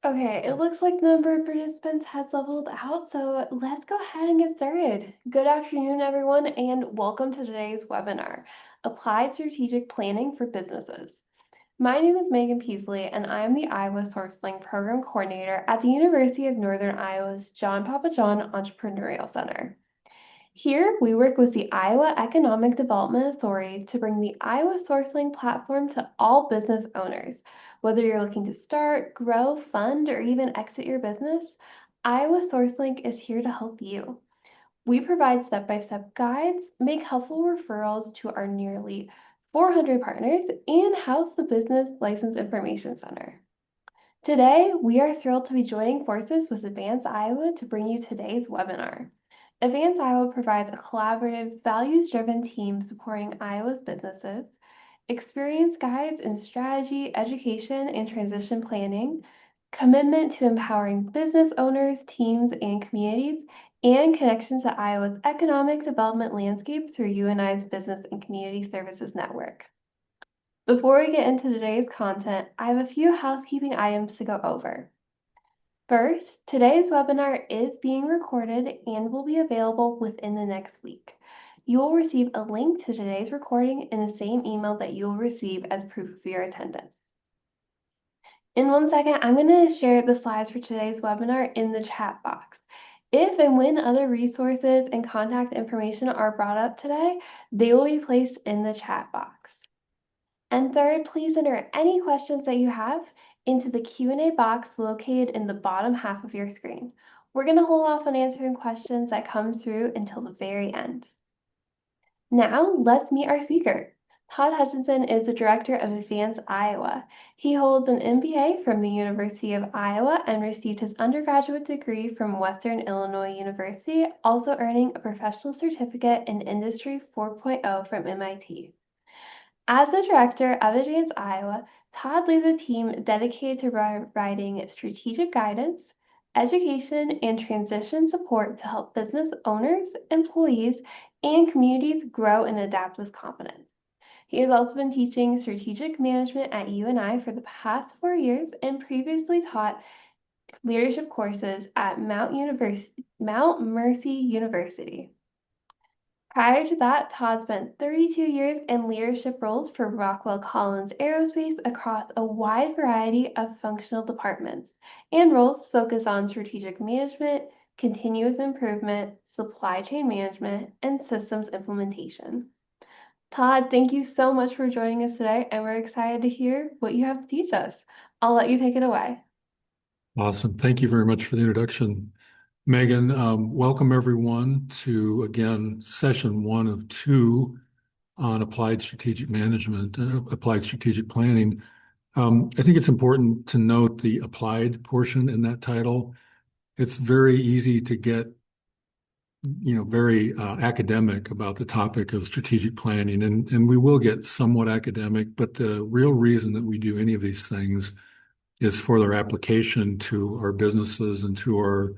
Okay, it looks like the number of participants has leveled out, so let's go ahead and get started. Good afternoon, everyone, and welcome to today's webinar, Applied Strategic Planning for Businesses. My name is Megan Peasley, and I am the Iowa Sourceling Program Coordinator at the University of Northern Iowa's John Papajohn Entrepreneurial Center. Here, we work with the Iowa Economic Development Authority to bring the Iowa Sourceling platform to all business owners. Whether you're looking to start, grow, fund, or even exit your business, Iowa SourceLink is here to help you. We provide step-by-step guides, make helpful referrals to our nearly 400 partners, and house the Business License Information Center. Today, we are thrilled to be joining forces with Advance Iowa to bring you today's webinar. Advance Iowa provides a collaborative, values-driven team supporting Iowa's businesses, experience guides in strategy, education, and transition planning, commitment to empowering business owners, teams, and communities, and connection to Iowa's economic development landscape through UNI's Business and Community Services Network. Before we get into today's content, I have a few housekeeping items to go over. First, today's webinar is being recorded and will be available within the next week. You will receive a link to today's recording in the same email that you will receive as proof of your attendance. In 1 second, I'm going to share the slides for today's webinar in the chat box. If and when other resources and contact information are brought up today, they will be placed in the chat box. And third, please enter any questions that you have into the Q&A box located in the bottom half of your screen. We're going to hold off on answering questions that come through until the very end. Now, let's meet our speaker. Todd Hutchinson is the director of Advance Iowa. He holds an MBA from the University of Iowa and received his undergraduate degree from Western Illinois University, also earning a professional certificate in Industry 4.0 from MIT. As the director of Advance Iowa, Todd leads a team dedicated to providing strategic guidance, education, and transition support to help business owners, employees, and communities grow and adapt with confidence. He has also been teaching strategic management at UNI for the past 4 years and previously taught leadership courses at Mount Mercy University. Prior to that, Todd spent 32 years in leadership roles for Rockwell Collins Aerospace across a wide variety of functional departments, and roles focused on strategic management, continuous improvement, supply chain management, and systems implementation. Todd, thank you so much for joining us today, and we're excited to hear what you have to teach us. I'll let you take it away. Awesome. Thank you very much for the introduction, Megan. Welcome everyone to, again, session 1 of 2 on applied strategic management, applied strategic planning. I think it's important to note the applied portion in that title. It's very easy to get, very academic about the topic of strategic planning, and we will get somewhat academic, but the real reason that we do any of these things is for their application to our businesses and to our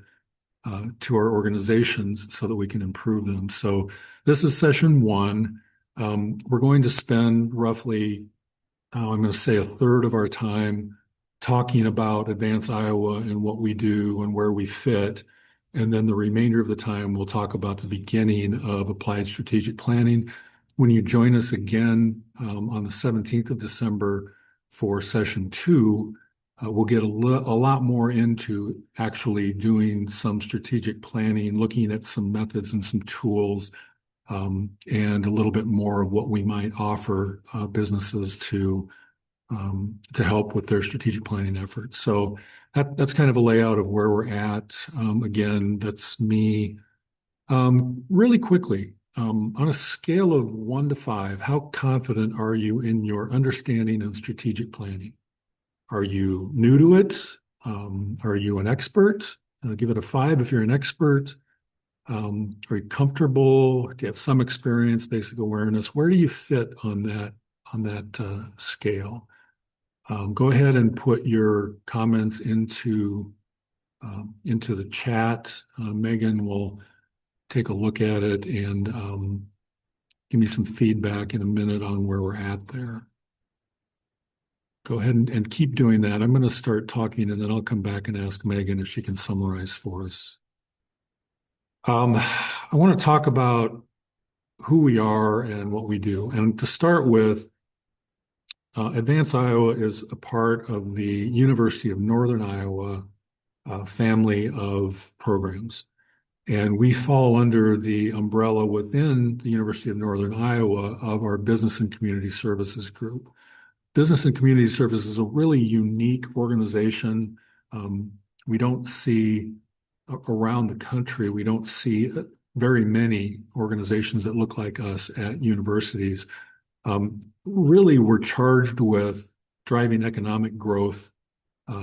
organizations so that we can improve them. So this is session 1. We're going to spend roughly, I'm going to say, a third of our time talking about Advance Iowa and what we do and where we fit. And then the remainder of the time, we'll talk about the beginning of applied strategic planning. When you join us again on the 17th of December for session 2, we'll get a lot more into actually doing some strategic planning, looking at some methods and some tools, and a little bit more of what we might offer businesses to help with their strategic planning efforts. So that's kind of a layout of where we're at. Again, that's me. Really quickly, on a scale of 1 to 5, how confident are you in your understanding of strategic planning? Are you new to it? Are you an expert? Give it a 5 if you're an expert. Are you comfortable? Do you have some experience, basic awareness? Where do you fit on that scale? Go ahead and put your comments into the chat. Megan will take a look at it and give me some feedback in a minute on where we're at there. go ahead and keep doing that. I'm going to start talking and then I'll come back and ask Megan if she can summarize for us. I want to talk about who we are and what we do. And to start with, Advance Iowa is a part of the University of Northern Iowa family of programs. And we fall under the umbrella within the University of Northern Iowa of our Business and Community Services group. Business and Community Services is a really unique organization. We don't see around the country, we don't see very many organizations that look like us at universities. Really, we're charged with driving economic growth,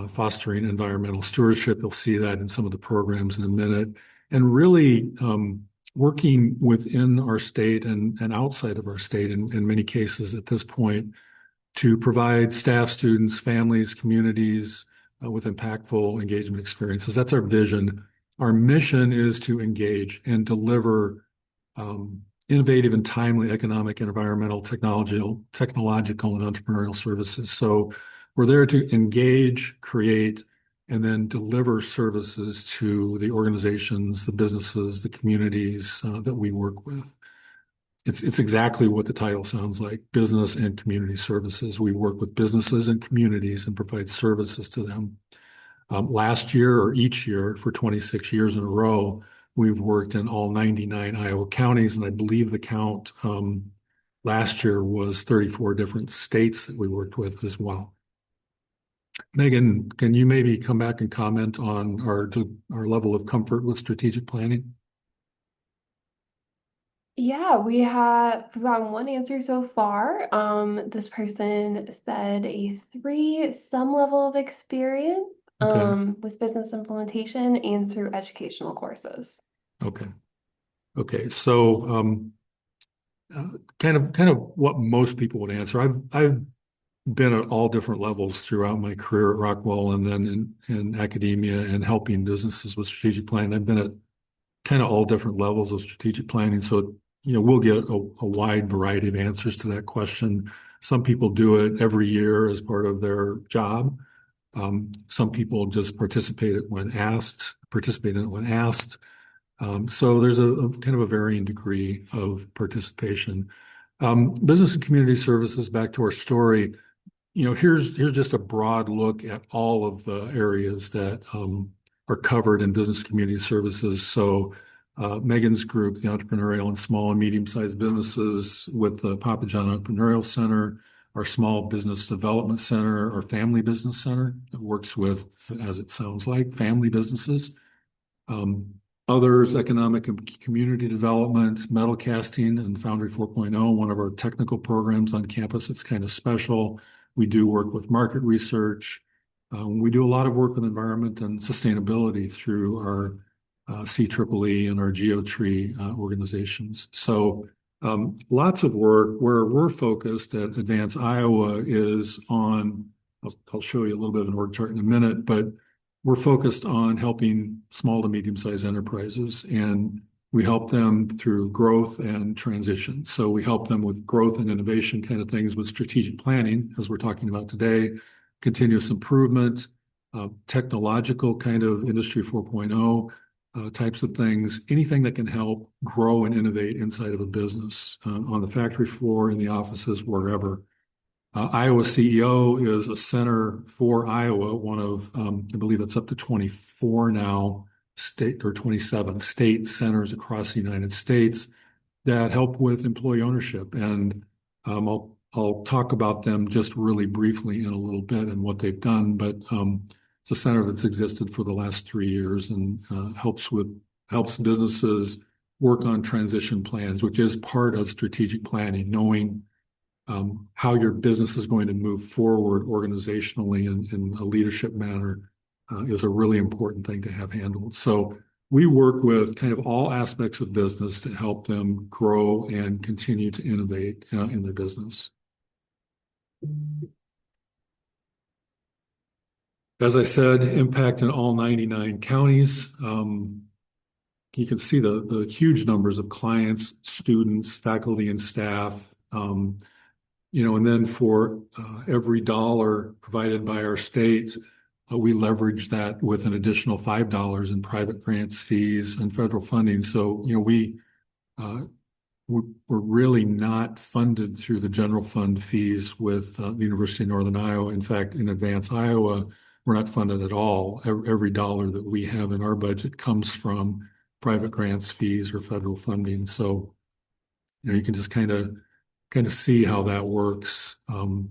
fostering environmental stewardship. You'll see that in some of the programs in a minute, and really working within our state and outside of our state in many cases at this point to provide staff, students, families, communities with impactful engagement experiences. That's our vision. Our mission is to engage and deliver innovative and timely economic, environmental, technological, and entrepreneurial services. So we're there to engage, create, and then deliver services to the organizations, the businesses, the communities that we work with. It's exactly what the title sounds like, business and community services. We work with businesses and communities and provide services to them. Last year or each year for 26 years in a row, we've worked in all 99 Iowa counties, and I believe the count last year was 34 different states that we worked with as well. Megan, can you maybe come back and comment on our level of comfort with strategic planning? Yeah, we've gotten one answer so far. This person said a 3, some level of experience Okay. with business implementation and through educational courses. Okay. Okay. So kind of what most people would answer. I've been at all different levels throughout my career at Rockwell and then in academia and helping businesses with strategic planning. I've been at kind of all different levels of strategic planning. So, we'll get a wide variety of answers to that question. Some people do it every year as part of their job. Some people just participate in it when asked. So there's a kind of a varying degree of participation. Business and community services, back to our story, here's just a broad look at all of the areas that are covered in business community services. So Megan's group, the entrepreneurial and small and medium-sized businesses with the Papa John Entrepreneurial Center, our Small Business Development Center, our Family Business Center that works with, as it sounds like, family businesses. Others, economic and community development, metal casting, and Foundry 4.0, one of our technical programs on campus. It's kind of special. We do work with market research. We do a lot of work with environment and sustainability through our CEEE and our GeoTree organizations. So lots of work. Where we're focused at Advance Iowa is on, I'll show you a little bit of an org chart in a minute, but we're focused on helping small to medium-sized enterprises, and we help them through growth and transition. So we help them with growth and innovation kind of things with strategic planning, as we're talking about today, continuous improvement, technological kind of industry 4.0 types of things, anything that can help grow and innovate inside of a business, on the factory floor, in the offices, wherever. Iowa CEO is a center for Iowa, one of, I believe it's up to 24 now, state or 27 state centers across the United States that help with employee ownership. And I'll talk about them just really briefly in a little bit and what they've done. But it's a center that's existed for the last 3 years and helps businesses work on transition plans, which is part of strategic planning, knowing how your business is going to move forward organizationally in a leadership manner is a really important thing to have handled. So we work with kind of all aspects of business to help them grow and continue to innovate in their business. As I said, impact in all 99 counties. You can see the huge numbers of clients, students, faculty, and staff. And then for every dollar provided by our state, we leverage that with an additional $5 in private grants, fees, and federal funding. So, uh, we're really not funded through the general fund fees with the University of Northern Iowa. In fact, in Advance Iowa, we're not funded at all. Every dollar that we have in our budget comes from private grants, fees, or federal funding. So, you can just kind of see how that works. Hang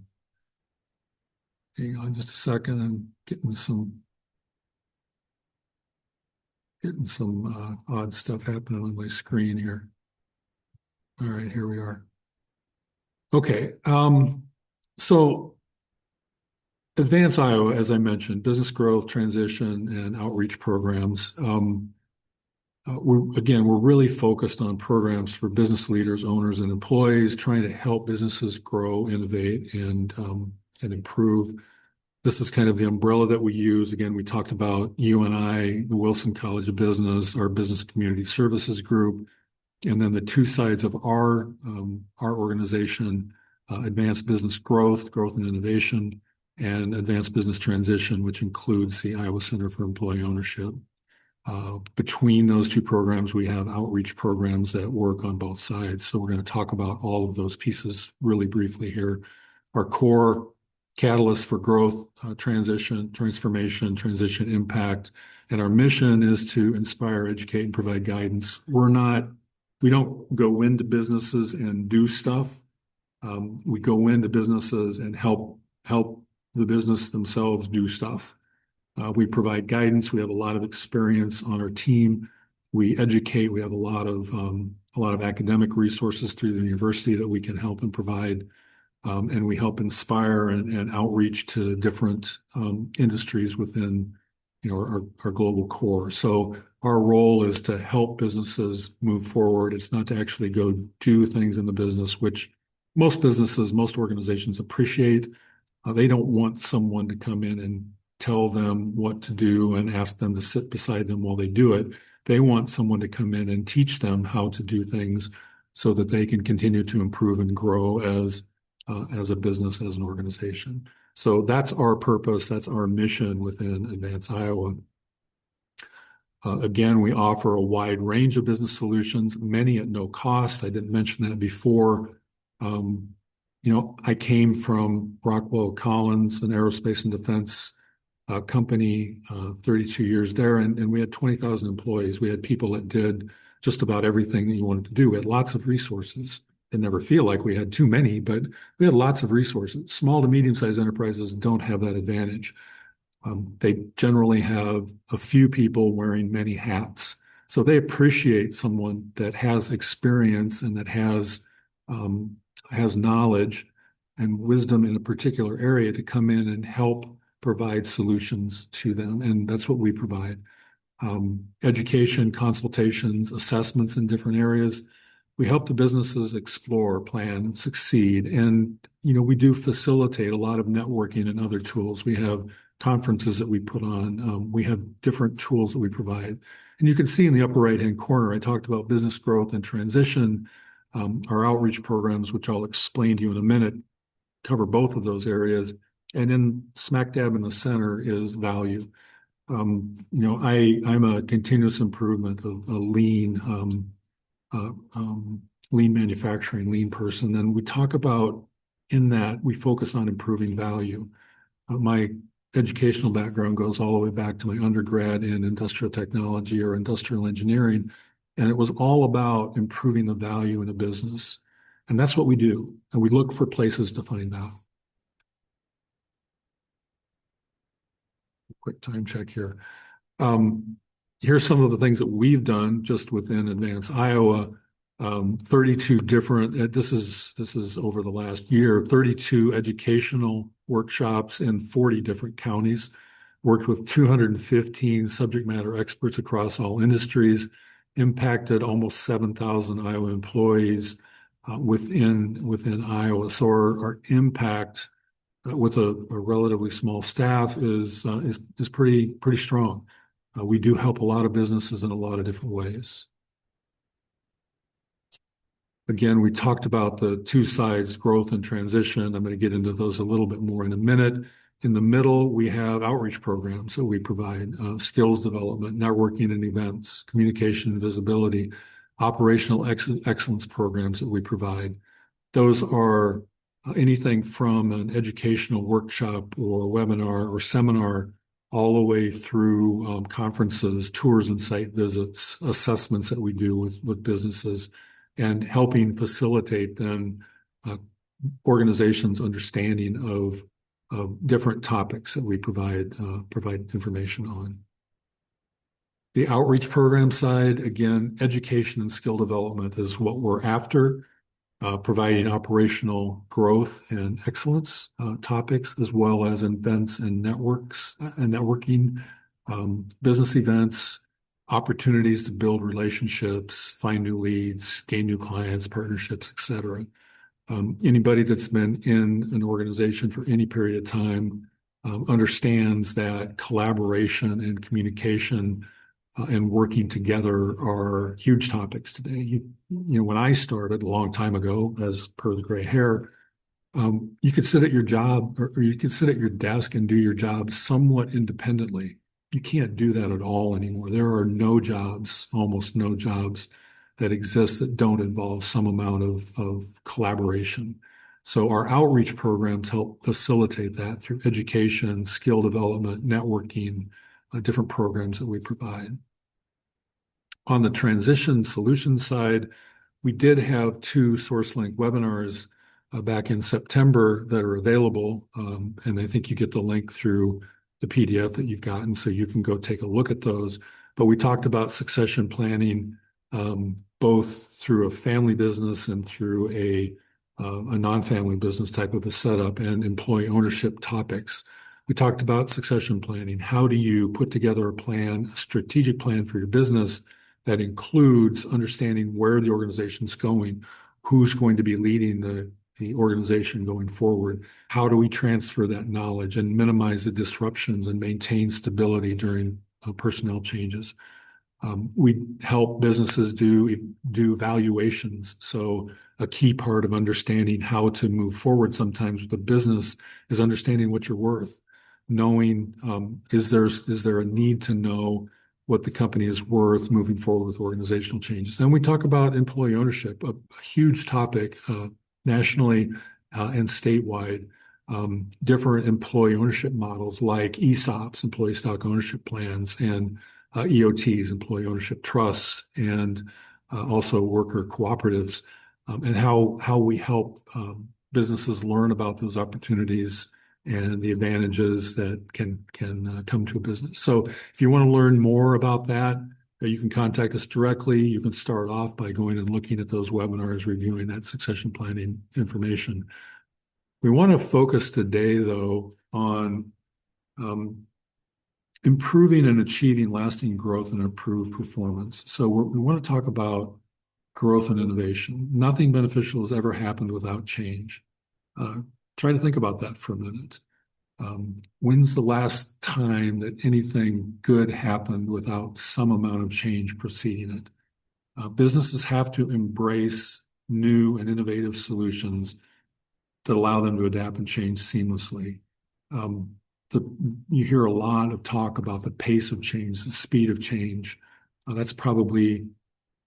on just a second. I'm getting some odd stuff happening on my screen here. All right, here we are. Okay. So Advance Iowa, as I mentioned, business growth, transition, and outreach programs. We're really focused on programs for business leaders, owners, and employees, trying to help businesses grow, innovate, and improve. This is kind of the umbrella that we use. Again, we talked about UNI, the Wilson College of Business, our Business Community Services Group, and then the two sides of our organization, Advanced Business Growth, Growth and Innovation, and Advanced Business Transition, which includes the Iowa Center for Employee Ownership. Between those two programs, we have outreach programs that work on both sides. So we're going to talk about all of those pieces really briefly here. Our core catalyst for growth, transition, transformation, transition impact, and our mission is to inspire, educate, and provide guidance. We don't go into businesses and do stuff. We go into businesses and help the business themselves do stuff. We provide guidance. We have a lot of experience on our team. We educate. We have a lot of academic resources through the university that we can help and provide. And we help inspire and outreach to different industries within our global core. So our role is to help businesses move forward. It's not to actually go do things in the business, which most businesses, most organizations appreciate. They don't want someone to come in and tell them what to do and ask them to sit beside them while they do it. They want someone to come in and teach them how to do things so that they can continue to improve and grow as a business, as an organization. So that's our purpose. That's our mission within Advance Iowa. Again, we offer a wide range of business solutions, many at no cost. I didn't mention that before. I came from Rockwell Collins, an aerospace and defense company, 32 years there, and we had 20,000 employees. We had people that did just about everything that you wanted to do. We had lots of resources. It never feel like we had too many, but we had lots of resources. Small to medium-sized enterprises don't have that advantage. They generally have a few people wearing many hats. So they appreciate someone that has experience and that has knowledge and wisdom in a particular area to come in and help provide solutions to them. And that's what we provide. Education, consultations, assessments in different areas. We help the businesses explore, plan, succeed. And, we do facilitate a lot of networking and other tools. We have conferences that we put on. We have different tools that we provide. And you can see in the upper right-hand corner, I talked about business growth and transition. Our outreach programs, which I'll explain to you in a minute, cover both of those areas. And in smack dab in the center is value. I'm a continuous improvement, a lean manufacturing, lean person. And we talk about in that we focus on improving value. My educational background goes all the way back to my undergrad in industrial technology or industrial engineering. And it was all about improving the value in a business. And that's what we do. And we look for places to find value. Quick time check here. Here's some of the things that we've done just within Advance Iowa. 32 different, this is over the last year, 32 educational workshops in 40 different counties, worked with 215 subject matter experts across all industries, impacted almost 7,000 Iowa employees within Iowa. So our impact with a relatively small staff is pretty strong. We do help a lot of businesses in a lot of different ways. Again, we talked about the two sides, growth and transition. I'm going to get into those a little bit more in a minute. In the middle, we have outreach programs that we provide, skills development, networking and events, communication and visibility, operational excellence programs that we provide. Those are anything from an educational workshop or webinar or seminar all the way through conferences, tours and site visits, assessments that we do with businesses, and helping facilitate then organizations' understanding of different topics that we provide information on. The outreach program side, again, education and skill development is what we're after, providing operational growth and excellence topics, as well as events and networks and networking, business events, opportunities to build relationships, find new leads, gain new clients, partnerships, etc. Anybody that's been in an organization for any period of time understands that collaboration and communication and working together are huge topics today. When I started a long time ago, as per the gray hair, you could sit at your job or you could sit at your desk and do your job somewhat independently. You can't do that at all anymore. There are no jobs, almost no jobs that exist that don't involve some amount of collaboration. So our outreach programs help facilitate that through education, skill development, networking, different programs that we provide. On the transition solution side, we did have two SourceLink webinars back in September that are available, and I think you get the link through the PDF that you've gotten, so you can go take a look at those. But we talked about succession planning, both through a family business and through a non-family business type of a setup, and employee ownership topics. We talked about succession planning. How do you put together a plan, a strategic plan for your business that includes understanding where the organization's going, who's going to be leading the organization going forward? How do we transfer that knowledge and minimize the disruptions and maintain stability during personnel changes? We help businesses do valuations. So a key part of understanding how to move forward sometimes with the business is understanding what you're worth, knowing is there a need to know what the company is worth moving forward with organizational changes. Then we talk about employee ownership, a huge topic nationally and statewide. Different employee ownership models like ESOPs, employee stock ownership plans, and EOTs, employee ownership trusts, and also worker cooperatives, and how we help businesses learn about those opportunities and the advantages that can come to a business. So if you want to learn more about that, you can contact us directly. You can start off by going and looking at those webinars, reviewing that succession planning information. We want to focus today, though, on improving and achieving lasting growth and improved performance. So we want to talk about growth and innovation. Nothing beneficial has ever happened without change. Try to think about that for a minute. When's the last time that anything good happened without some amount of change preceding it? Businesses have to embrace new and innovative solutions that allow them to adapt and change seamlessly. You hear a lot of talk about the pace of change, the speed of change. That's probably,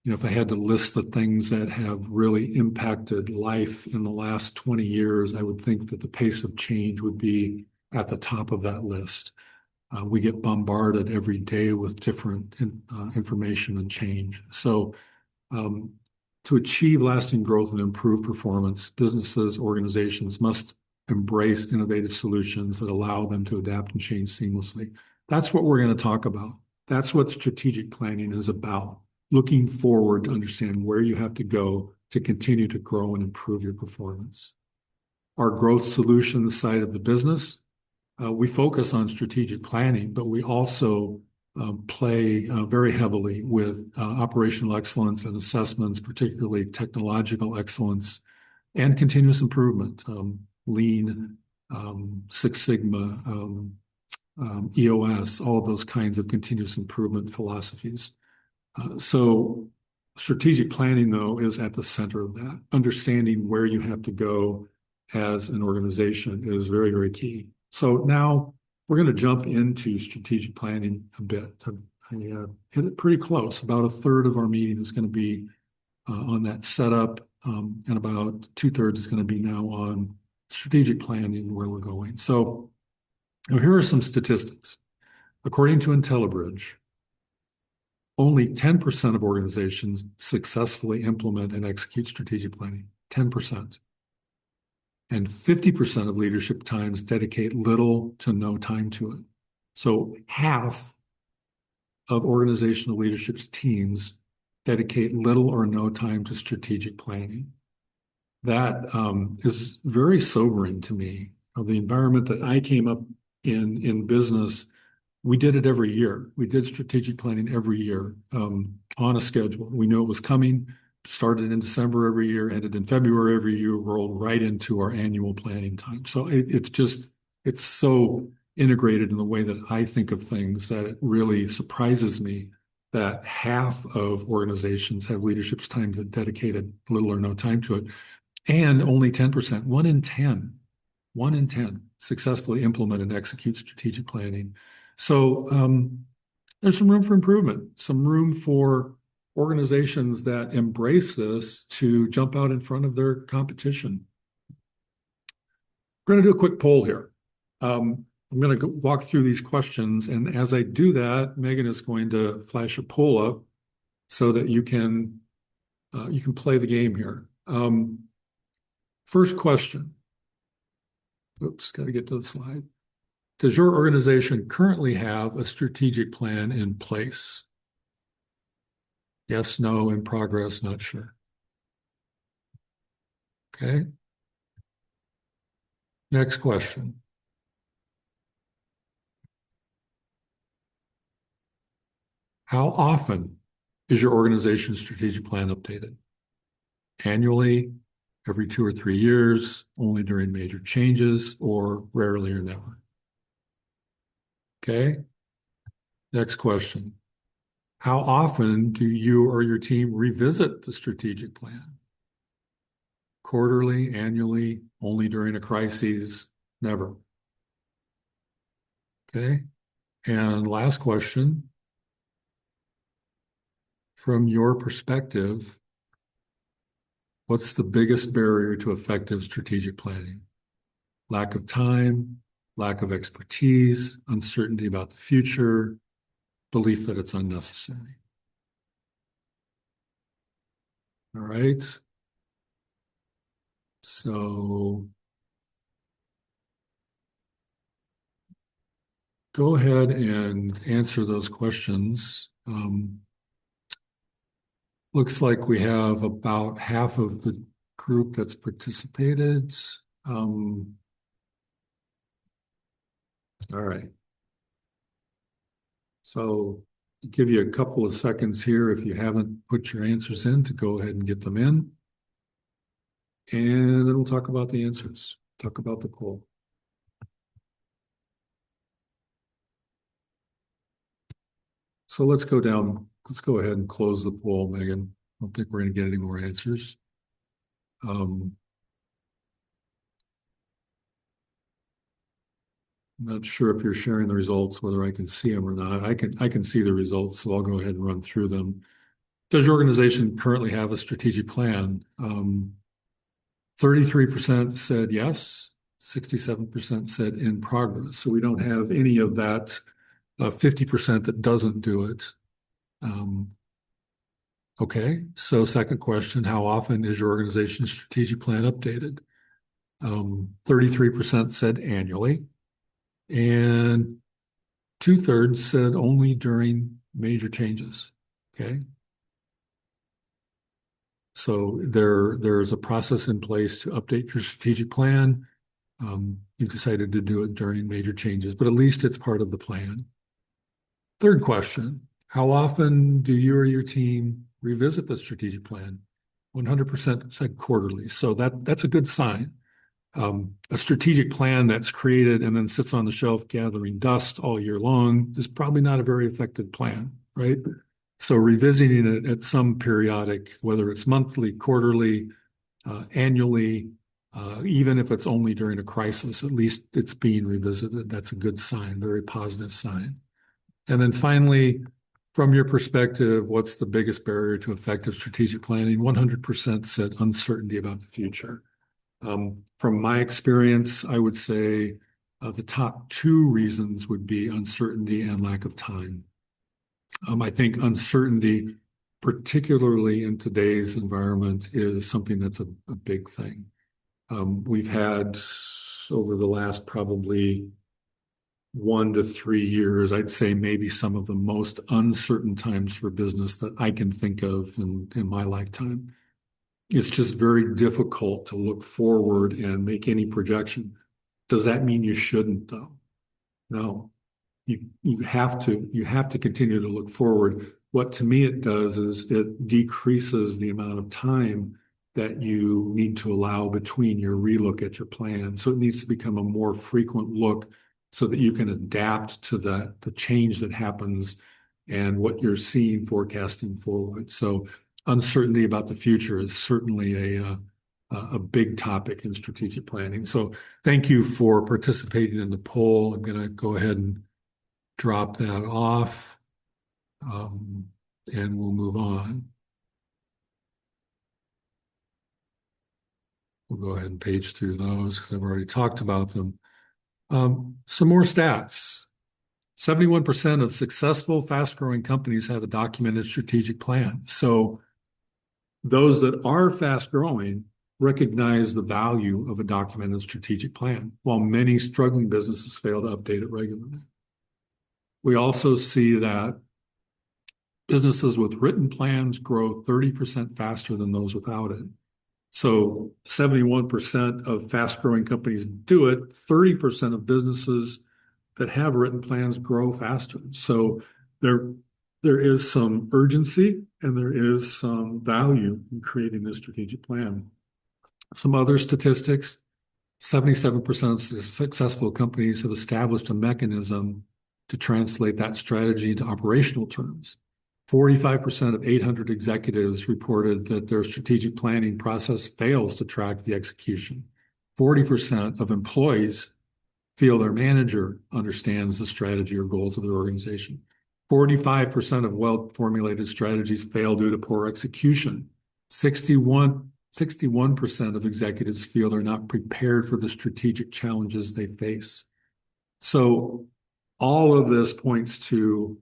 if I had to list the things that have really impacted life in the last 20 years, I would think that the pace of change would be at the top of that list. We get bombarded every day with different information and change. So to achieve lasting growth and improve performance, businesses, organizations must embrace innovative solutions that allow them to adapt and change seamlessly. That's what we're going to talk about. That's what strategic planning is about. Looking forward to understand where you have to go to continue to grow and improve your performance. Our growth solutions side of the business, we focus on strategic planning, but we also play very heavily with operational excellence and assessments, particularly technological excellence and continuous improvement, Lean, Six Sigma, EOS, all of those kinds of continuous improvement philosophies. So Strategic planning, though, is at the center of that. Understanding where you have to go as an organization is very, very key. So now we're going to jump into strategic planning a bit. I hit it pretty close. About a third of our meeting is going to be on that setup, and about 2/3 is going to be now on strategic planning, where we're going. So now here are some statistics. According to IntelliBridge, only 10% of organizations successfully implement and execute strategic planning. 10%. And 50% of leadership times dedicate little to no time to it. So half of organizational leadership's teams dedicate little or no time to strategic planning. That is very sobering to me. The environment that I came up in business, we did it every year. We did strategic planning every year on a schedule. We knew it was coming, started in December every year, ended in February every year, rolled right into our annual planning time. So it's so integrated in the way that I think of things that it really surprises me that half of organizations have leadership's time that dedicated little or no time to it. And only 10%, 1 in 10 successfully implement and execute strategic planning. So there's some room for improvement, some room for organizations that embrace this to jump out in front of their competition. We're going to do a quick poll here. I'm going to walk through these questions, and as I do that, Megan is going to flash a poll up so that you can play the game here. First question. Oops, got to get to the slide. Does your organization currently have a strategic plan in place? Yes, no, in progress, not sure. Okay. Next question. How often is your organization's strategic plan updated? Annually, every 2 or 3 years, only during major changes, or rarely or never? Okay. Next question. How often do you or your team revisit the strategic plan? Quarterly, annually, only during a crisis, never? Okay. And last question. From your perspective, what's the biggest barrier to effective strategic planning? Lack of time, lack of expertise, uncertainty about the future, belief that it's unnecessary. All right. So go ahead and answer those questions. Looks like we have about half of the group that's participated. All right. So I'll give you a couple of seconds here if you haven't put your answers in to go ahead and get them in. And then we'll talk about the answers, talk about the poll. So let's go ahead and close the poll, Megan. I don't think we're going to get any more answers. I'm not sure if you're sharing the results, whether I can see them or not. I can see the results, so I'll go ahead and run through them. Does your organization currently have a strategic plan? 33% said yes, 67% said in progress. So we don't have any of that 50% that doesn't do it. Okay, so second question, how often is your organization's strategic plan updated? 33% said annually, and 2/3 said only during major changes. Okay. So there's a process in place to update your strategic plan. You decided to do it during major changes, but at least it's part of the plan. Third question, how often do you or your team revisit the strategic plan? 100% said quarterly. So that's a good sign. A strategic plan that's created and then sits on the shelf gathering dust all year long is probably not a very effective plan, right? So revisiting it at some periodic, whether it's monthly, quarterly, annually, even if it's only during a crisis, at least it's being revisited. That's a good sign, very positive sign. And then finally, from your perspective, what's the biggest barrier to effective strategic planning? 100% said uncertainty about the future. From my experience, I would say the top two reasons would be uncertainty and lack of time. I think uncertainty, particularly in today's environment, is something that's a big thing. We've had over the last probably 1 to 3 years, I'd say maybe some of the most uncertain times for business that I can think of in my lifetime. It's just very difficult to look forward and make any projection. Does that mean you shouldn't, though? No. You have to continue to look forward. What to me it does is it decreases the amount of time that you need to allow between your relook at your plan. So it needs to become a more frequent look so that you can adapt to the change that happens and what you're seeing forecasting forward. So uncertainty about the future is certainly a big topic in strategic planning. So thank you for participating in the poll. I'm going to go ahead and drop that off, and we'll move on. We'll go ahead and page through those because I've already talked about them. Some more stats. 71% of successful, fast-growing companies have a documented strategic plan. So those that are fast-growing recognize the value of a documented strategic plan, while many struggling businesses fail to update it regularly. We also see that businesses with written plans grow 30% faster than those without it. So 71% of fast-growing companies do it. 30% of businesses that have written plans grow faster. So there is some urgency and there is some value in creating a strategic plan. Some other statistics, 77% of successful companies have established a mechanism to translate that strategy into operational terms. 45% of 800 executives reported that their strategic planning process fails to track the execution. 40% of employees feel their manager understands the strategy or goals of their organization. 45% of well-formulated strategies fail due to poor execution. 61% of executives feel they're not prepared for the strategic challenges they face. So all of this points to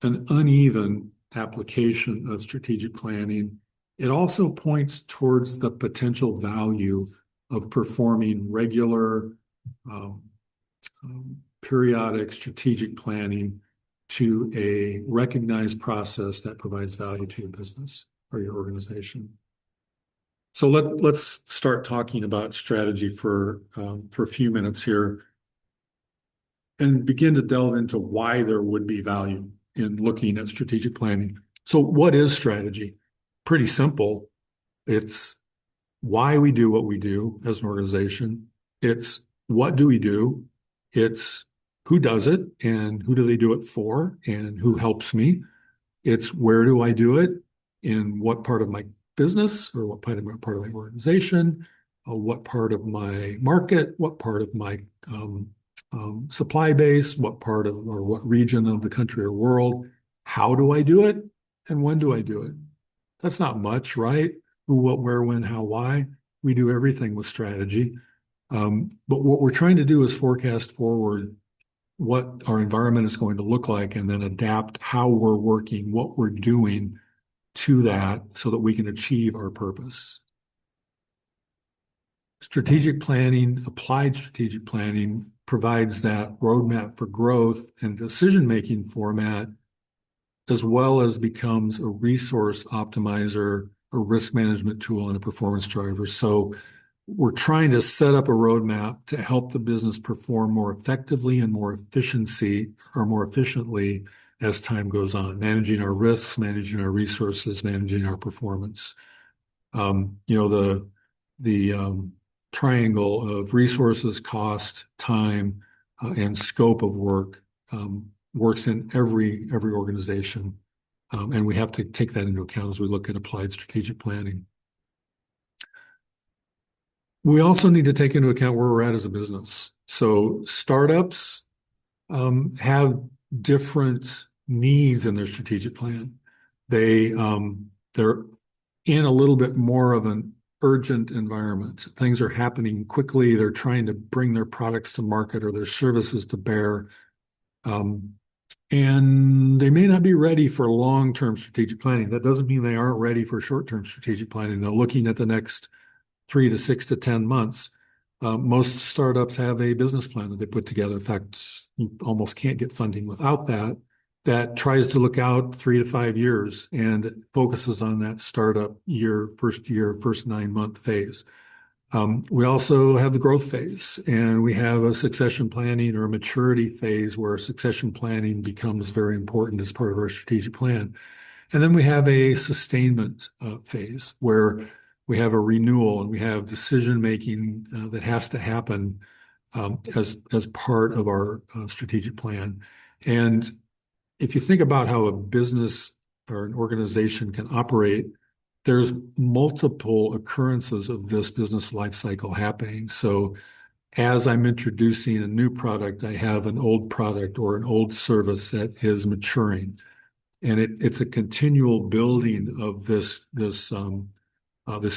an uneven application of strategic planning. It also points towards the potential value of performing regular, periodic strategic planning to a recognized process that provides value to your business or your organization. So let's start talking about strategy for a few minutes here and begin to delve into why there would be value in looking at strategic planning. So what is strategy? Pretty simple. It's why we do what we do as an organization. It's what do we do? It's who does it and who do they do it for and who helps me? It's where do I do it? In what part of my business or what part of my organization? What part of my market? What part of my supply base, what part of or what region of the country or world, how do I do it, and when do I do it? That's not much, right? Who, what, where, when, how, why. We do everything with strategy. But what we're trying to do is forecast forward what our environment is going to look like and then adapt how we're working, what we're doing to that so that we can achieve our purpose. Strategic planning, applied strategic planning, provides that roadmap for growth and decision-making format, as well as becomes a resource optimizer, a risk management tool, and a performance driver. So we're trying to set up a roadmap to help the business perform more effectively and more efficiently as time goes on, managing our risks, managing our resources, managing our performance. The triangle of resources, cost, time, and scope of work works in every organization. And we have to take that into account as we look at applied strategic planning. We also need to take into account where we're at as a business. So startups have different needs in their strategic plan. They're in a little bit more of an urgent environment. Things are happening quickly. They're trying to bring their products to market or their services to bear. And they may not be ready for long-term strategic planning. That doesn't mean they aren't ready for short-term strategic planning. They're looking at the next 3 to 6 to 10 months. Most startups have a business plan that they put together. In fact, you almost can't get funding without that. That tries to look out 3 to 5 years and focuses on that startup year, first 9-month phase. We also have the growth phase, and we have a succession planning or a maturity phase where succession planning becomes very important as part of our strategic plan. And then we have a sustainment phase where we have a renewal and we have decision making that has to happen as part of our strategic plan. And if you think about how a business or an organization can operate, there's multiple occurrences of this business life cycle happening. So as I'm introducing a new product, I have an old product or an old service that is maturing. And it's a continual building of this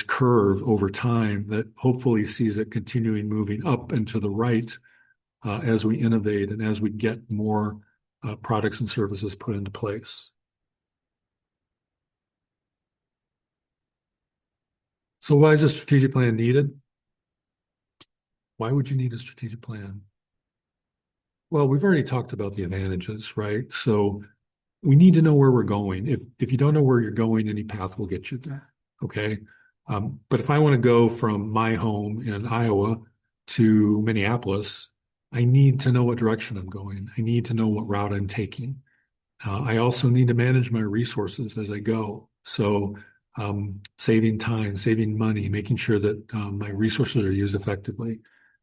curve over time that hopefully sees it continuing moving up and to the right as we innovate and as we get more products and services put into place. So why is a strategic plan needed? Why would you need a strategic plan? Well, we've already talked about the advantages, right? So we need to know where we're going. If you don't know where you're going, any path will get you there. Okay. But if I want to go from my home in Iowa to Minneapolis, I need to know what direction I'm going. I need to know what route I'm taking. I also need to manage my resources as I go. So saving time, saving money, making sure that my resources are used effectively.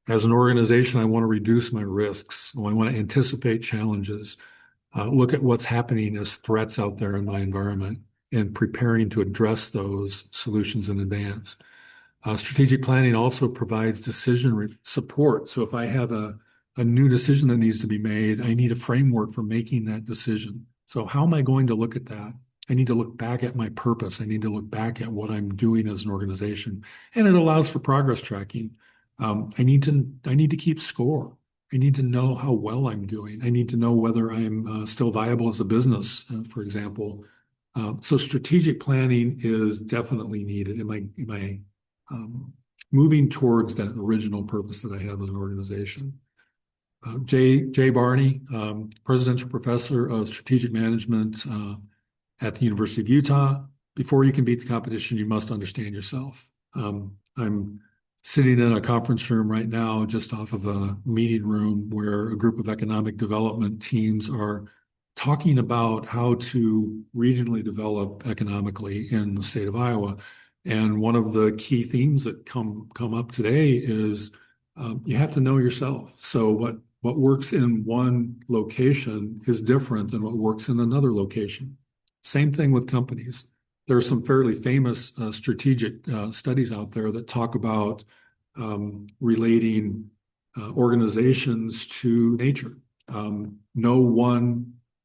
As an organization, I want to reduce my risks. I want to anticipate challenges, look at what's happening as threats out there in my environment, and preparing to address those solutions in advance. Strategic planning also provides decision support. So if I have a new decision that needs to be made, I need a framework for making that decision. So how am I going to look at that? I need to look back at my purpose. I need to look back at what I'm doing as an organization. And it allows for progress tracking. I need to keep score. I need to know how well I'm doing. I need to know whether I'm still viable as a business, for example. So strategic planning is definitely needed. Am I moving towards that original purpose that I have as an organization? Jay Barney, Presidential Professor of Strategic Management at the University of Utah. Before you can beat the competition, you must understand yourself. I'm sitting in a conference room right now, just off of a meeting room where a group of economic development teams are talking about how to regionally develop economically in the state of Iowa. And one of the key themes that come up today is you have to know yourself. So what works in one location is different than what works in another location. Same thing with companies. There are some fairly famous strategic studies out there that talk about relating organizations to nature.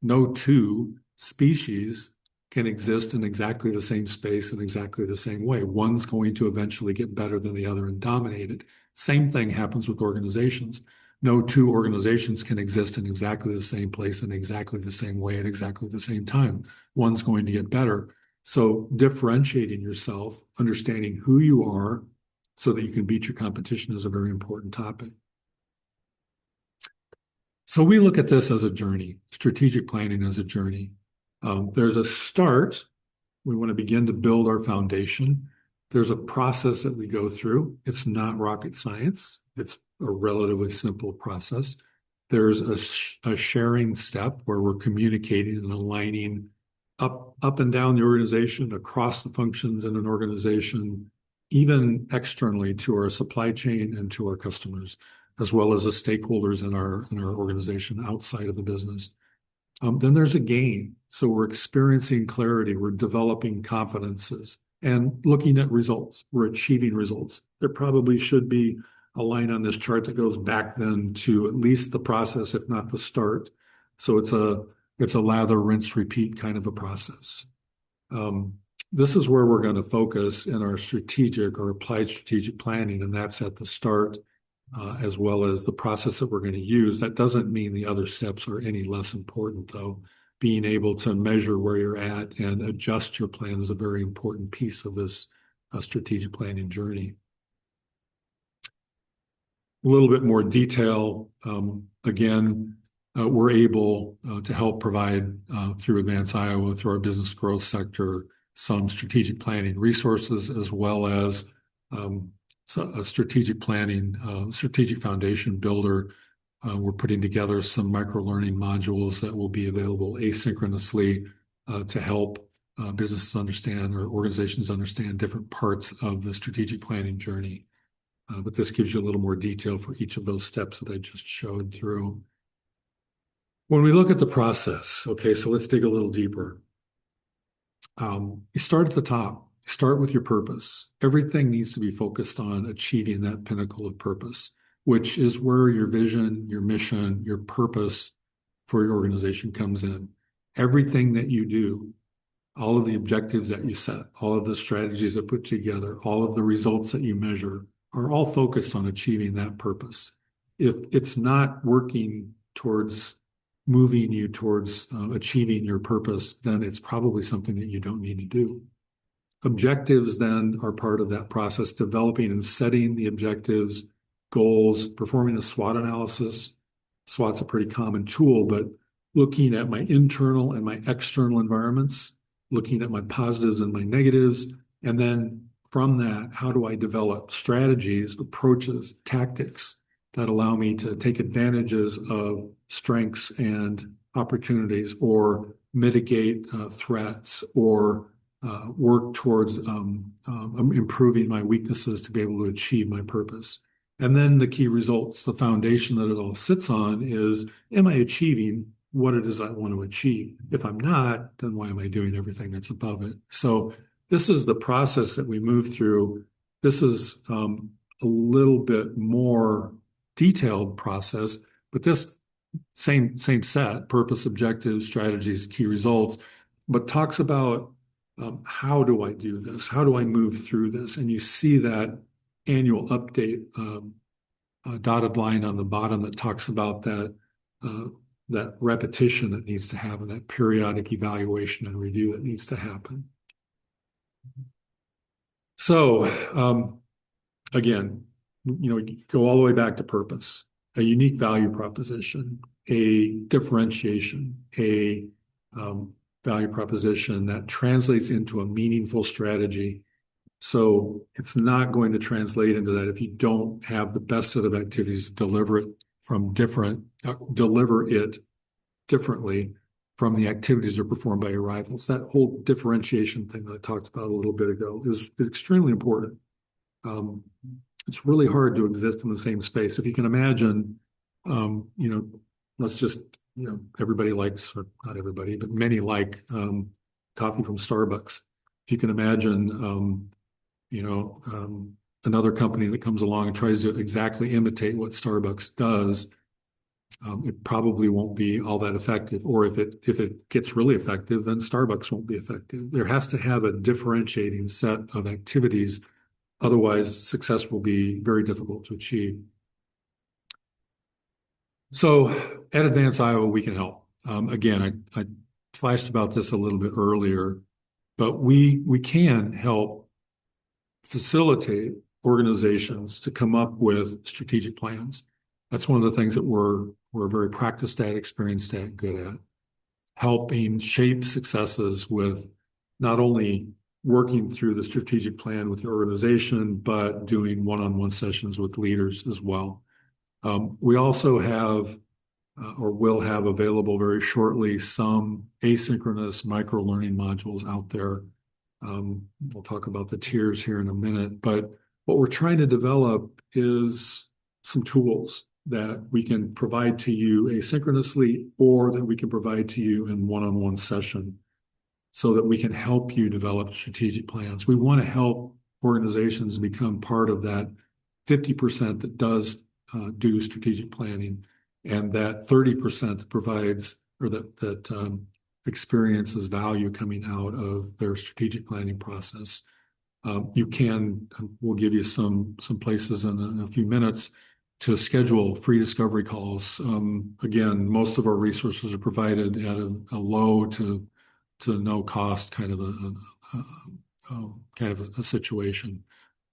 No two species can exist in exactly the same space in exactly the same way. One's going to eventually get better than the other and dominate it. Same thing happens with organizations. No two organizations can exist in exactly the same place in exactly the same way at exactly the same time. One's going to get better. So differentiating yourself, understanding who you are so that you can beat your competition is a very important topic. So we look at this as a journey, strategic planning as a journey. There's a start. We want to begin to build our foundation. There's a process that we go through. It's not rocket science. It's a relatively simple process. There's a sharing step where we're communicating and aligning up and down the organization, across the functions in an organization, even externally to our supply chain and to our customers, as well as the stakeholders in our organization outside of the business. Then there's a gain. So we're experiencing clarity, we're developing confidences and looking at results. We're achieving results. There probably should be a line on this chart that goes back then to at least the process, if not the start. So it's a lather, rinse, repeat kind of a process. This is where we're going to focus in our strategic or applied strategic planning, and that's at the start, as well as the process that we're going to use. That doesn't mean the other steps are any less important, though. Being able to measure where you're at and adjust your plan is a very important piece of this strategic planning journey. A little bit more detail. Again, we're able to help provide through Advance Iowa, through our business growth sector, some strategic planning resources, as well as a strategic planning, strategic foundation builder. We're putting together some micro-learning modules that will be available asynchronously to help businesses understand or organizations understand different parts of the strategic planning journey. But this gives you a little more detail for each of those steps that I just showed through. When we look at the process, okay, so let's dig a little deeper. You start at the top. You start with your purpose. Everything needs to be focused on achieving that pinnacle of purpose, which is where your vision, your mission, your purpose for your organization comes in. Everything that you do, all of the objectives that you set, all of the strategies that put together, all of the results that you measure are all focused on achieving that purpose. If it's not working towards moving you towards achieving your purpose, then it's probably something that you don't need to do. Objectives then are part of that process, developing and setting the objectives, goals, performing a SWOT analysis. SWOT's a pretty common tool, but looking at my internal and my external environments, looking at my positives and my negatives, and then from that, how do I develop strategies, approaches, tactics that allow me to take advantages of strengths and opportunities, or mitigate threats, or work towards improving my weaknesses to be able to achieve my purpose. And then the key results, the foundation that it all sits on is, am I achieving what it is I want to achieve? If I'm not, then why am I doing everything that's above it? So this is the process that we move through. This is a little bit more detailed process, but this same set, purpose, objectives, strategies, key results, but talks about how do I do this? How do I move through this? And you see that annual update dotted line on the bottom that talks about that repetition that needs to happen, that periodic evaluation and review that needs to happen. So again, go all the way back to purpose, a unique value proposition, a differentiation, a value proposition that translates into a meaningful strategy. So it's not going to translate into that if you don't have the best set of activities to deliver it differently from the activities that are performed by your rivals. That whole differentiation thing that I talked about a little bit ago is extremely important. It's really hard to exist in the same space. If you can imagine, let's just, everybody likes, or not everybody, but many like coffee from Starbucks. If you can imagine, another company that comes along and tries to exactly imitate what Starbucks does, it probably won't be all that effective. Or if it gets really effective, then Starbucks won't be effective. There has to have a differentiating set of activities. Otherwise, success will be very difficult to achieve. So at Advance Iowa, we can help. Again, I flashed about this a little bit earlier, but we can help facilitate organizations to come up with strategic plans. That's one of the things that we're very practiced at, experienced at, good at. Helping shape successes with not only working through the strategic plan with your organization, but doing one-on-one sessions with leaders as well. We also have, or will have available very shortly, some asynchronous micro-learning modules out there. We'll talk about the tiers here in a minute, but what we're trying to develop is some tools that we can provide to you asynchronously or that we can provide to you in one-on-one session so that we can help you develop strategic plans. We want to help organizations become part of that 50% that does do strategic planning, and that 30% that provides or that experiences value coming out of their strategic planning process. We'll give you some places in a few minutes to schedule free discovery calls. Again, most of our resources are provided at a low to no cost kind of a situation.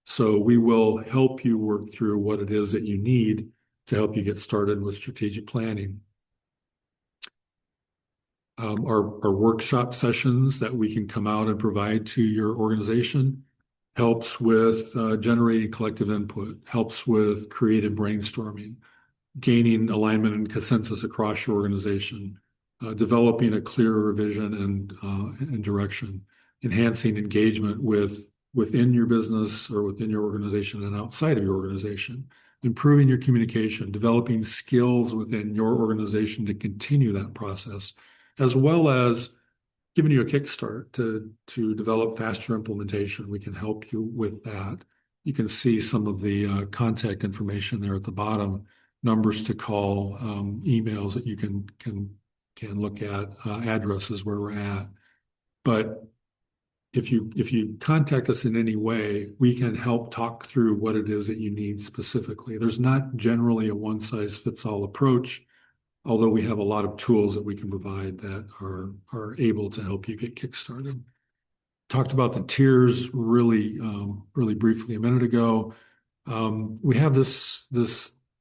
So we will help you work through what it is that you need to help you get started with strategic planning. Our workshop sessions that we can come out and provide to your organization helps with generating collective input, helps with creative brainstorming, gaining alignment and consensus across your organization, developing a clearer vision and direction, enhancing engagement within your business or within your organization and outside of your organization, improving your communication, developing skills within your organization to continue that process, as well as giving you a kickstart to develop faster implementation. We can help you with that. You can see some of the contact information there at the bottom, numbers to call, emails that you can look at, addresses where we're at. But if you contact us in any way, we can help talk through what it is that you need specifically. There's not generally a one-size-fits-all approach, although we have a lot of tools that we can provide that are able to help you get kickstarted. Talked about the tiers really briefly a minute ago. We have this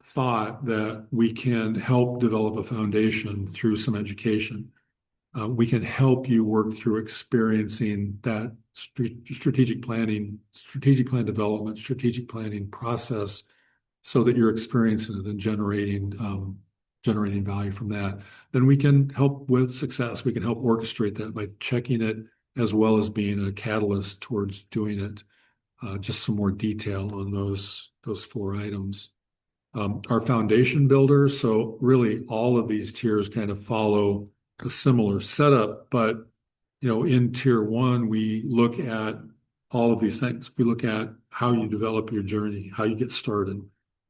thought that we can help develop a foundation through some education. We can help you work through experiencing that strategic plan development, strategic planning process, so that you're experiencing it and generating value from that. Then we can help with success. We can help orchestrate that by checking it as well as being a catalyst towards doing it. Just some more detail on those 4 items. Our foundation builder. So really all of these tiers kind of follow a similar setup, but in tier 1, we look at all of these things. We look at how you develop your journey, how you get started,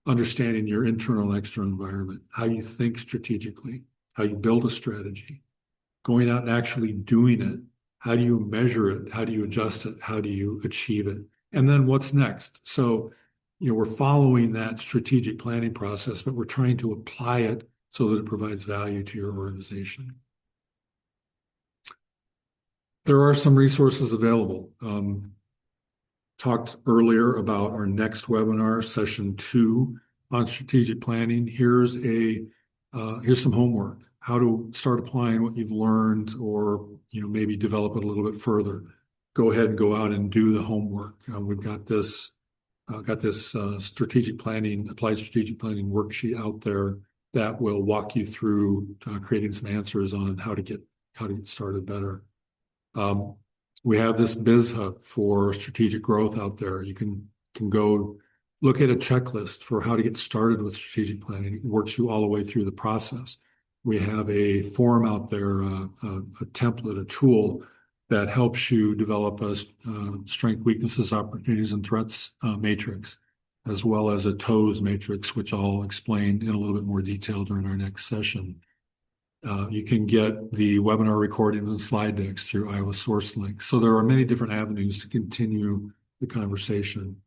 understanding your internal and external environment, how you think strategically, how you build a strategy, going out and actually doing it. How do you measure it? How do you adjust it? How do you achieve it? And then what's next? So, we're following that strategic planning process, but we're trying to apply it so that it provides value to your organization. There are some resources available. Talked earlier about our next webinar, session 2 on strategic planning. Here's some homework, how to start applying what you've learned, or maybe develop it a little bit further. Go ahead and go out and do the homework. We've got this applied strategic planning worksheet out there that will walk you through creating some answers on how to get started better. We have this BizHub for strategic growth out there. You can go look at a checklist for how to get started with strategic planning. It works you all the way through the process. We have a form out there, a template, a tool that helps you develop a strength, weaknesses, opportunities, and threats matrix, as well as a TOES matrix, which I'll explain in a little bit more detail during our next session. You can get the webinar recordings and slide decks through Iowa SourceLink. So there are many different avenues to continue the conversation,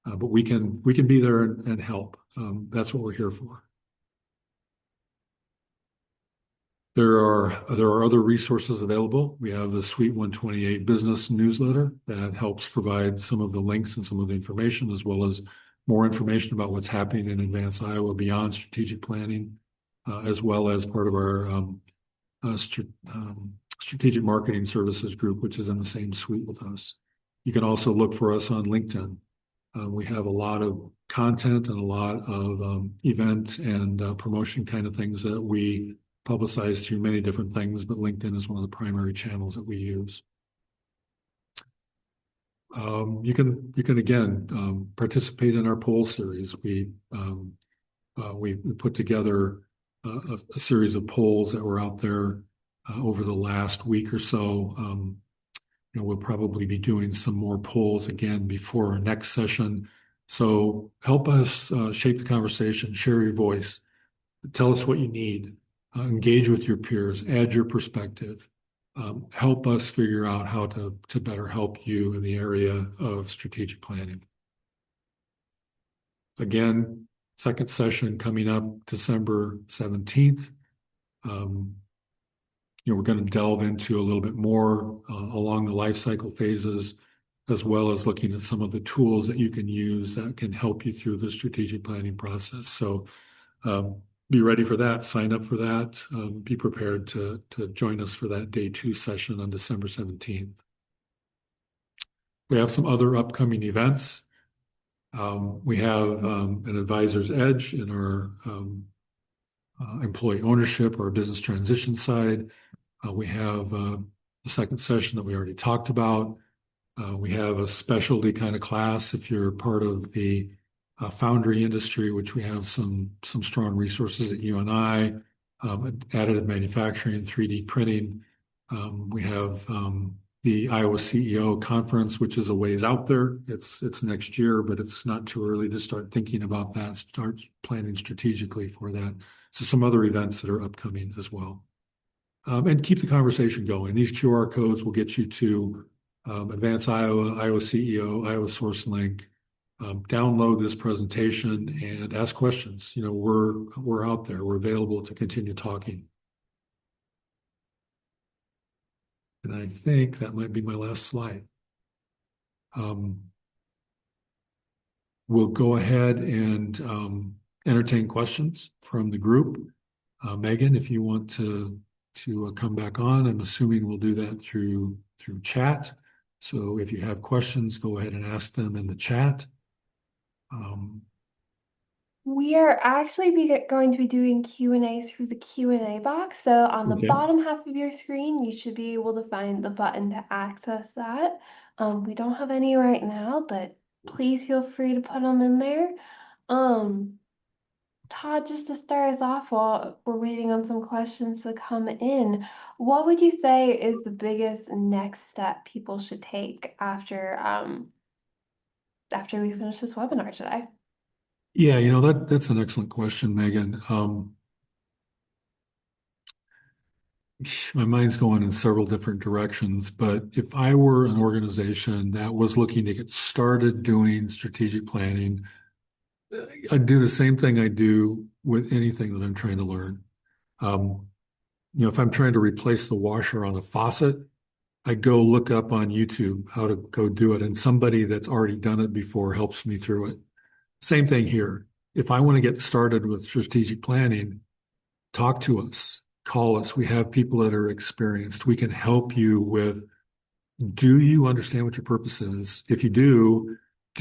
but we can be there and help. That's what we're here for. There are other resources available. We have the Suite 128 business newsletter that helps provide some of the links and some of the information, as well as more information about what's happening in Advance Iowa beyond strategic planning, as well as part of our strategic marketing services group, which is in the same suite with us. You can also look for us on LinkedIn. We have a lot of content and a lot of event and promotion kind of things that we publicize through many different things, but LinkedIn is one of the primary channels that we use. You can again participate in our poll series. We we put together a series of polls that were out there over the last week or so. We'll probably be doing some more polls again before our next session. So help us shape the conversation, share your voice, tell us what you need, engage with your peers, add your perspective, help us figure out how to better help you in the area of strategic planning. Again, second session coming up December 17th. We're going to delve into a little bit more along the life cycle phases, as well as looking at some of the tools that you can use that can help you through the strategic planning process. So be ready for that, sign up for that, be prepared to join us for that day 2 session on December 17th. We have some other upcoming events. We have an advisor's edge in our employee ownership or business transition side. We have the second session that we already talked about. We have a specialty kind of class if you're part of the foundry industry, which we have some strong resources at UNI, additive manufacturing, 3D printing. We have the Iowa CEO conference, which is a ways out there. It's next year, but it's not too early to start thinking about that, start planning strategically for that. So some other events that are upcoming as well. And keep the conversation going. These QR codes will get you to Advance Iowa, Iowa CEO, Iowa SourceLink. Download this presentation and ask questions. We're out there. We're available to continue talking. And I think that might be my last slide. We'll go ahead and entertain questions from the group. Megan, if you want to come back on, I'm assuming we'll do that through chat. So if you have questions, go ahead and ask them in the chat. We are actually going to be doing Q&A through the Q&A box. So on the bottom half of your screen, you should be able to find the button to access that. We don't have any right now, but please feel free to put them in there. Todd, just to start us off while we're waiting on some questions to come in, what would you say is the biggest next step people should take after we finish this webinar today? Yeah, that's an excellent question, Megan. My mind's going in several different directions, but if I were an organization that was looking to get started doing strategic planning, I'd do the same thing I do with anything that I'm trying to learn. If I'm trying to replace the washer on a faucet, I go look up on YouTube how to go do it, and somebody that's already done it before helps me through it. Same thing here. If I want to get started with strategic planning, talk to us, call us. We have people that are experienced. We can help you with, do you understand what your purpose is? If you do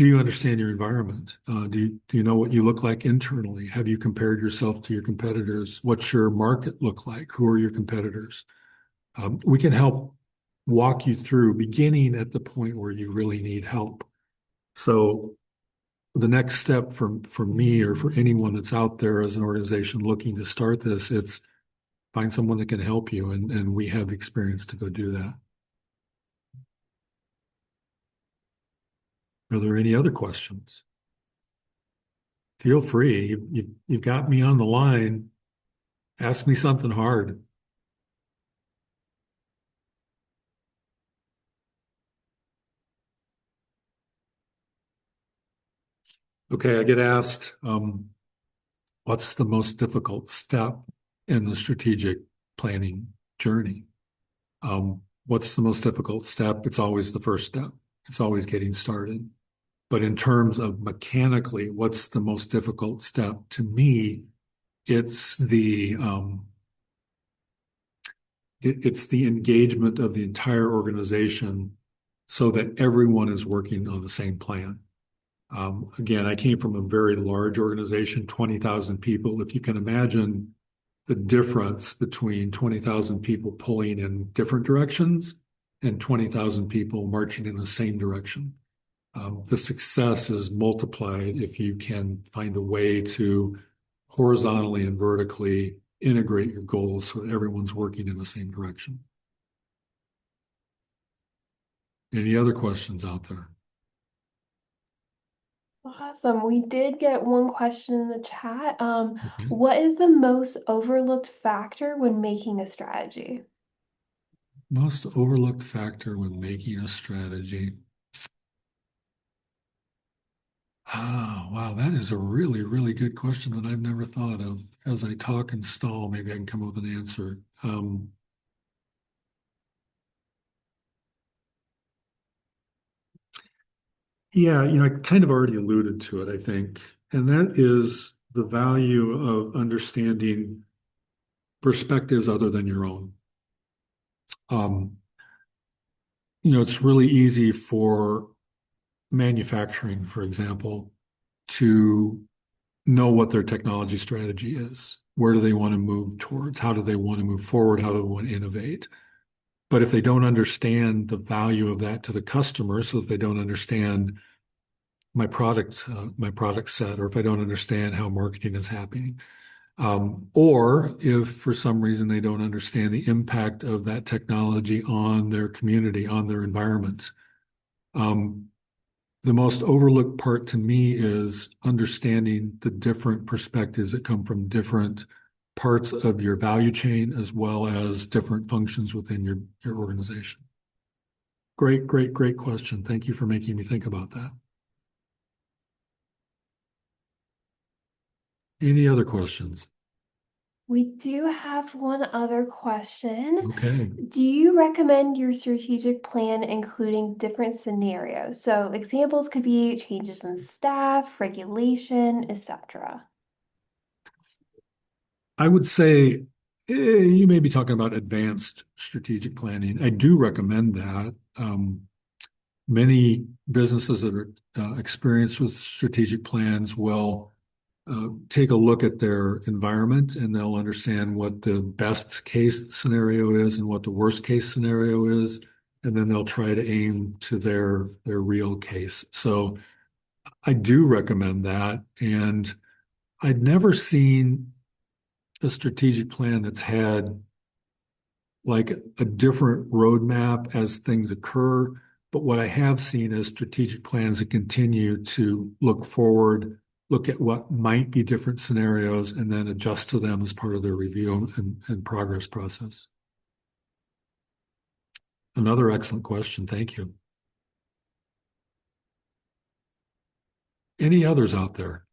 you understand your environment? Do you know what you look like internally? Have you compared yourself to your competitors? What's your market look like? Who are your competitors? We can help walk you through beginning at the point where you really need help. So the next step for me or for anyone that's out there as an organization looking to start this, it's find someone that can help you, and we have the experience to go do that. Are there any other questions? Feel free. You've got me on the line. Ask me something hard. Okay, I get asked, what's the most difficult step in the strategic planning journey? What's the most difficult step? It's always the first step. It's always getting started. But in terms of mechanically, what's the most difficult step? To me, it's the engagement of the entire organization so that everyone is working on the same plan. Again, I came from a very large organization, 20,000 people. If you can imagine the difference between 20,000 people pulling in different directions and 20,000 people marching in the same direction. The success is multiplied if you can find a way to horizontally and vertically integrate your goals so that everyone's working in the same direction. Any other questions out there? Awesome. We did get one question in the chat. Okay. What is the most overlooked factor when making a strategy? Most overlooked factor when making a strategy. Ah, wow, that is a really, really good question that I've never thought of. As I talk and stall, maybe I can come up with an answer. Yeah, I kind of already alluded to it, I think, and that is the value of understanding perspectives other than your own. Um, it's really easy for manufacturing, for example, to know what their technology strategy is. Where do they want to move towards? How do they want to move forward? How do they want to innovate? But if they don't understand the value of that to the customer, so if they don't understand my product set, or if I don't understand how marketing is happening, or if for some reason they don't understand the impact of that technology on their community, on their environment. Um, the most overlooked part to me is understanding the different perspectives that come from different parts of your value chain as well as different functions within your organization. Great, great, great question. Thank you for making me think about that. Any other questions? We do have one other question. Okay. Do you recommend your strategic plan including different scenarios? So examples could be changes in staff, regulation, etc. I would say you may be talking about advanced strategic planning. I do recommend that. Many businesses that are experienced with strategic plans will take a look at their environment and they'll understand what the best case scenario is and what the worst case scenario is, and then they'll try to aim to their real case. So I do recommend that, and I'd never seen a strategic plan that's had like a different roadmap as things occur. But what I have seen is strategic plans that continue to look forward, look at what might be different scenarios, and then adjust to them as part of their review and progress process. Another excellent question. Thank you. Any others out there?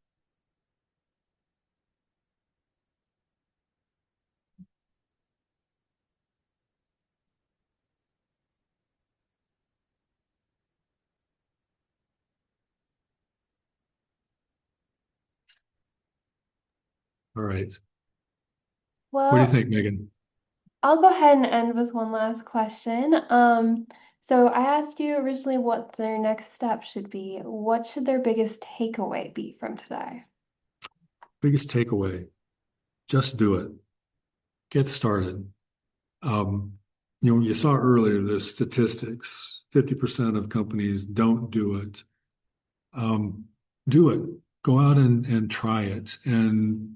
All right. What do you Well, think, Megan? I'll go ahead and end with one last question. So I asked you originally what their next step should be. What should their biggest takeaway be from today? Biggest takeaway, just do it. Get started. Um, you saw earlier the statistics, 50% of companies don't do it. Um, do it. Go out and try it and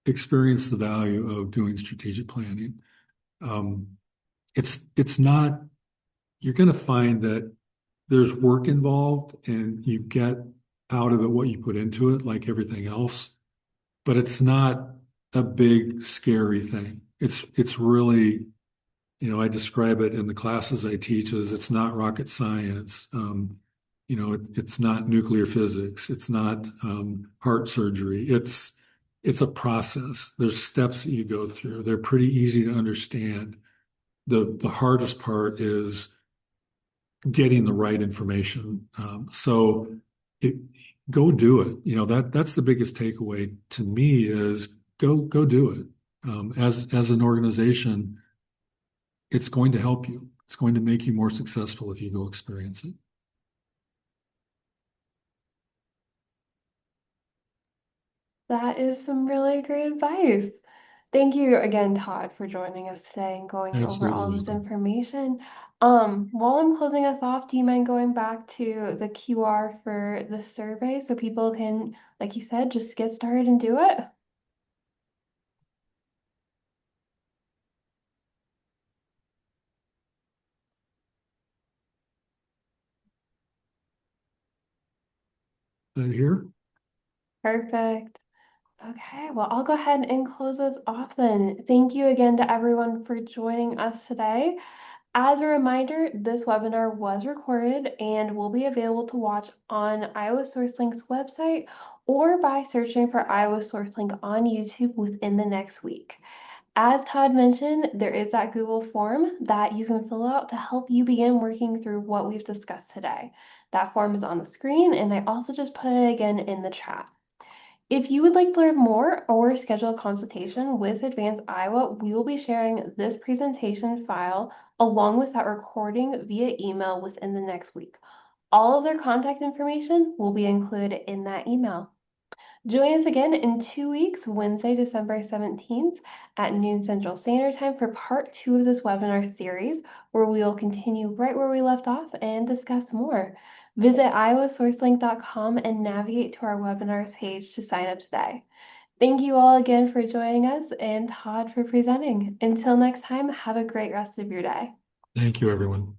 experience the value of doing strategic planning. Um, it's not, you're going to find that there's work involved and you get out of it what you put into it, like everything else, but it's not a big, scary thing. It's really, I describe it in the classes I teach as it's not rocket science. It's not nuclear physics. It's not heart surgery. It's a process. There's steps that you go through. They're pretty easy to understand. The hardest part is getting the right information. So it, go do it. That's the biggest takeaway to me is go do it. As an organization, it's going to help you. It's going to make you more successful if you go experience it. That is some really great advice. Thank you again, Todd, for joining us today and going over Absolutely all this welcome. information. While I'm closing us off, do you mind going back to the QR for the survey so people can, like you said, just get started and do it? Here, Perfect. Okay, well, I'll go ahead and close us off then. Thank you again to everyone for joining us today. As a reminder, this webinar was recorded and will be available to watch on Iowa SourceLink's website or by searching for Iowa SourceLink on YouTube within the next week. As Todd mentioned, there is that Google form that you can fill out to help you begin working through what we've discussed today. That form is on the screen, and I also just put it again in the chat. If you would like to learn more or schedule a consultation with Advance Iowa, we will be sharing this presentation file along with that recording via email within the next week. All of their contact information will be included in that email. Join us again in 2 weeks, Wednesday, December 17th at noon Central Standard Time for part 2 of this webinar series, where we will continue right where we left off and discuss more. Visit iowasourcelink.com and navigate to our webinars page to sign up today. Thank you all again for joining us and Todd for presenting. Until next time, have a great rest of your day. thank you, everyone.